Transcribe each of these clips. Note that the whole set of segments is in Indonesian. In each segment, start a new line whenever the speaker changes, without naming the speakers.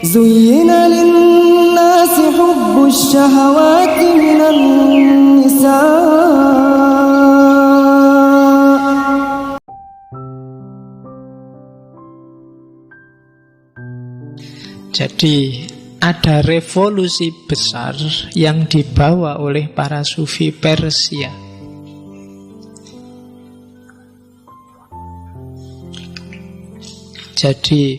Zuyyina lin-nasi hubbus syahawati minan nisa'.
Jadi ada revolusi besar yang dibawa oleh para sufi Persia. Jadi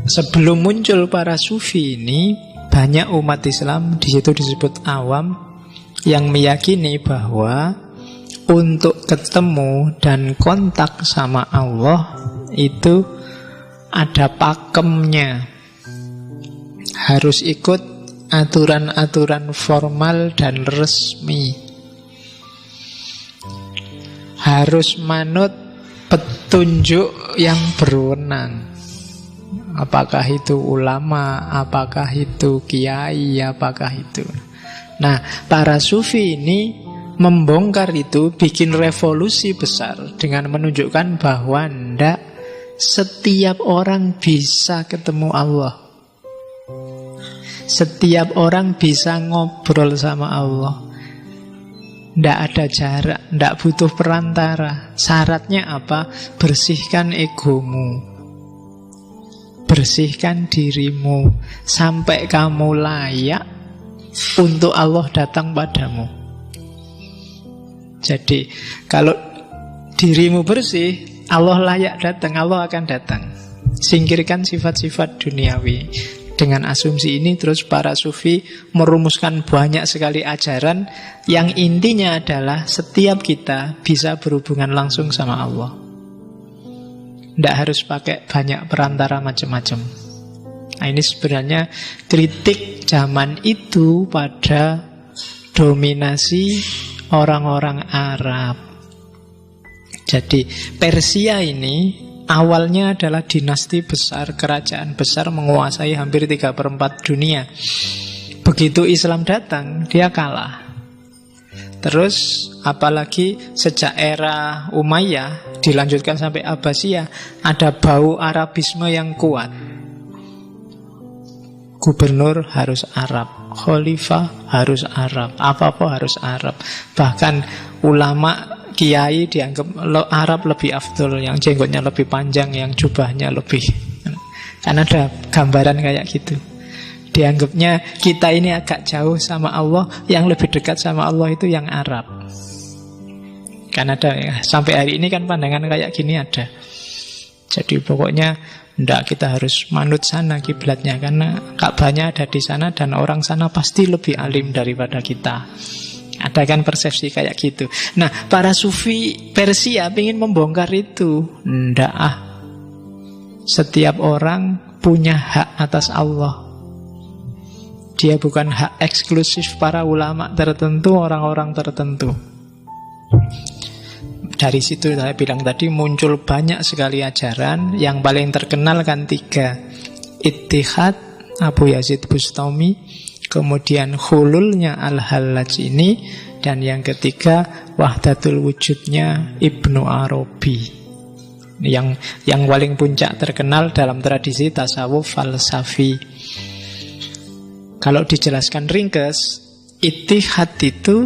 sebelum muncul para sufi ini, banyak umat Islam, di situ disebut awam, yang meyakini bahwa untuk ketemu dan kontak sama Allah itu ada pakemnya. Harus ikut aturan-aturan formal dan resmi. Harus manut petunjuk yang berwenang. Apakah itu ulama, apakah itu kiai, apakah itu. Nah, para sufi ini membongkar itu, bikin revolusi besar dengan menunjukkan bahwa setiap orang bisa ketemu Allah. Setiap orang bisa ngobrol sama Allah. Tidak ada jarak, tidak butuh perantara. Syaratnya apa? Bersihkan egomu, bersihkan dirimu, sampai kamu layak untuk Allah datang padamu. Jadi kalau dirimu bersih, Allah layak datang, Allah akan datang. Singkirkan sifat-sifat duniawi. Dengan asumsi ini terus para sufi merumuskan banyak sekali ajaran yang intinya adalah setiap kita bisa berhubungan langsung sama Allah. Tidak harus pakai banyak perantara macam-macam. Nah, ini sebenarnya kritik zaman itu pada dominasi orang-orang Arab. Jadi Persia ini awalnya adalah dinasti besar, kerajaan besar menguasai hampir 3/4 dunia. Begitu Islam datang, dia kalah. Terus apalagi sejak era Umayyah dilanjutkan sampai Abbasiyah, ada bau Arabisme yang kuat. Gubernur harus Arab, khalifah harus Arab, apa-apa harus Arab. Bahkan ulama, kiai dianggap Arab lebih afdol, yang jenggotnya lebih panjang, yang jubahnya lebih. Kan ada gambaran kayak gitu. Dianggapnya kita ini agak jauh sama Allah, yang lebih dekat sama Allah itu yang Arab. Kan ada ya, sampai hari ini kan pandangan kayak gini ada. Jadi pokoknya ndak, kita harus manut sana kiblatnya, karena Ka'bahnya ada di sana dan orang sana pasti lebih alim daripada kita. Ada kan persepsi kayak gitu. Nah, para sufi Persia ingin membongkar itu. Ndak ah. Setiap orang punya hak atas Allah. Dia bukan hak eksklusif para ulama tertentu, orang-orang tertentu. Dari situ saya bilang tadi muncul banyak sekali ajaran. Yang paling terkenal kan 3. Ittihad, Abu Yazid Bustami, kemudian hululnya Al-Hallaj ini, dan yang ketiga wahdatul wujudnya Ibnu Arabi. Yang paling puncak terkenal dalam tradisi tasawuf falsafi. Kalau dijelaskan ringkas, ittihad itu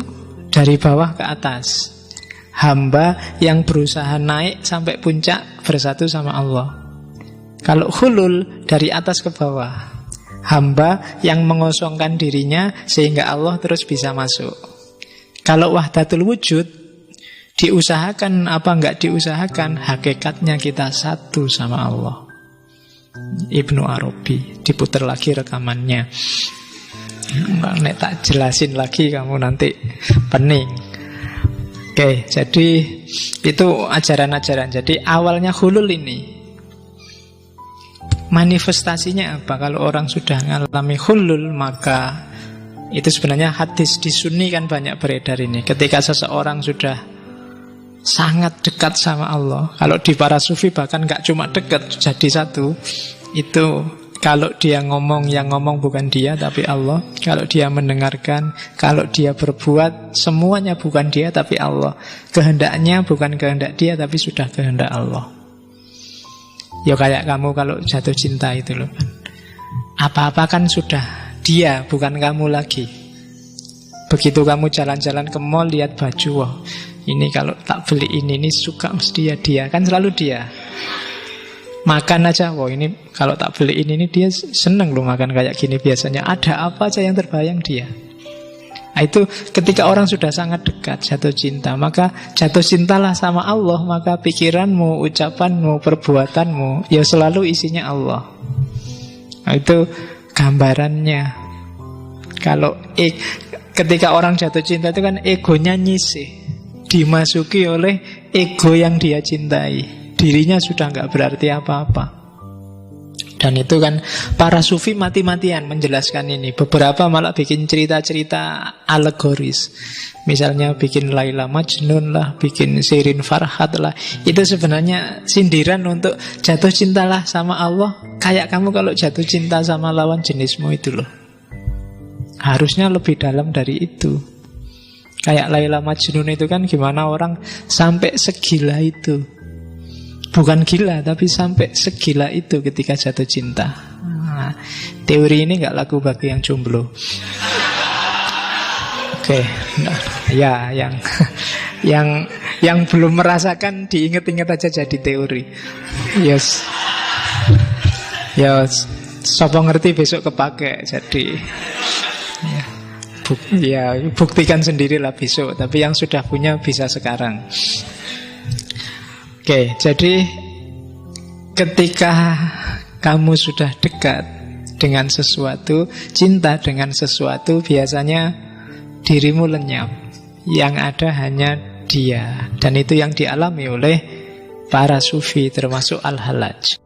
dari bawah ke atas. Hamba yang berusaha naik sampai puncak bersatu sama Allah. Kalau hulul dari atas ke bawah. Hamba yang mengosongkan dirinya sehingga Allah terus bisa masuk. Kalau wahdatul wujud, diusahakan apa enggak diusahakan, hakikatnya kita satu sama Allah. Ibnu Arabi, diputar lagi rekamannya. Nek tak jelasin lagi kamu nanti pening. Oke, jadi itu ajaran-ajaran. Jadi awalnya hulul ini, manifestasinya apa? Kalau orang sudah mengalami hulul, maka itu sebenarnya hadis di Sunni kan banyak beredar ini. Ketika seseorang sudah sangat dekat sama Allah, kalau di para sufi bahkan gak cuma dekat, jadi satu. Itu kalau dia ngomong, yang ngomong bukan dia tapi Allah. Kalau dia mendengarkan, kalau dia berbuat, semuanya bukan dia tapi Allah. Kehendaknya bukan kehendak dia tapi sudah kehendak Allah. Ya kayak kamu kalau jatuh cinta itu loh kan. Apa-apa kan sudah dia, bukan kamu lagi. Begitu kamu jalan-jalan ke mall, lihat baju, wah ini kalau tak beli ini suka mesti ya dia. Kan selalu dia. Makan aja, wah ini kalau tak beli ini dia seneng loh makan kayak gini biasanya. Ada apa aja yang terbayang dia. Nah, itu ketika orang sudah sangat dekat jatuh cinta, maka jatuh cintalah sama Allah, maka pikiranmu, ucapanmu, perbuatanmu ya selalu isinya Allah. Nah, itu gambarannya. Kalau ketika orang jatuh cinta itu kan egonya nyisih, dimasuki oleh ego yang dia cintai. Dirinya sudah nggak berarti apa-apa. Dan itu kan para sufi mati-matian menjelaskan ini. Beberapa malah bikin cerita-cerita alegoris. Misalnya bikin Laila Majnun lah, bikin Shirin Farhat lah. Itu sebenarnya sindiran untuk jatuh cintalah sama Allah kayak kamu kalau jatuh cinta sama lawan jenismu itu loh. Harusnya lebih dalam dari itu. Kayak Laila Majnun itu kan gimana orang sampai segila itu. Bukan gila, tapi sampai segila itu ketika jatuh cinta. Nah, teori ini nggak laku bagi yang jomblo. Oke, nah, ya yang belum merasakan diinget-inget aja jadi teori. Yes, sopo ngerti besok kepake. Jadi, buktikan sendirilah besok. Tapi yang sudah punya bisa sekarang. Oke, jadi ketika kamu sudah dekat dengan sesuatu, cinta dengan sesuatu, biasanya dirimu lenyap. Yang ada hanya dia. Dan itu yang dialami oleh para sufi termasuk Al-Hallaj.